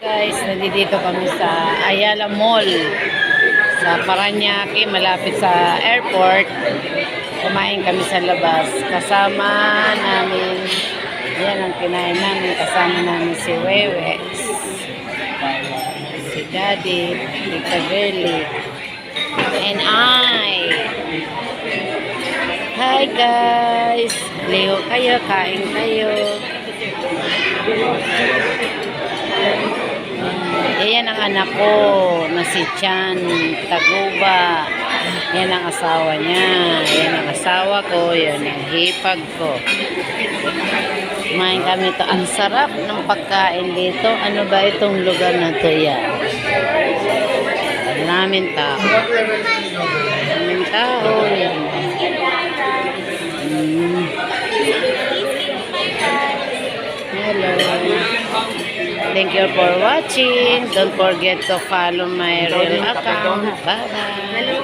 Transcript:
Guys, nandito kami sa Ayala Mall sa Parañaque, malapit sa airport. Kumain kami sa labas. Kasama namin, yan ang kinain namin. Kasama namin si Wewe, si Daddy, Tita Girly, and I. Hi guys! Liho kayo, kain kayo. Yan ang anak ko na si Chan Taguba. Yan ang asawa niya. Yan ang asawa ko. Yan ang hipag ko. Kumain kami ito. Ang sarap ng pagkain dito. Ano ba itong lugar na ito yan? Maraming tao. Maraming tao. Yan. Hello. Thank you for watching. Don't forget to follow my real account. Bye-bye.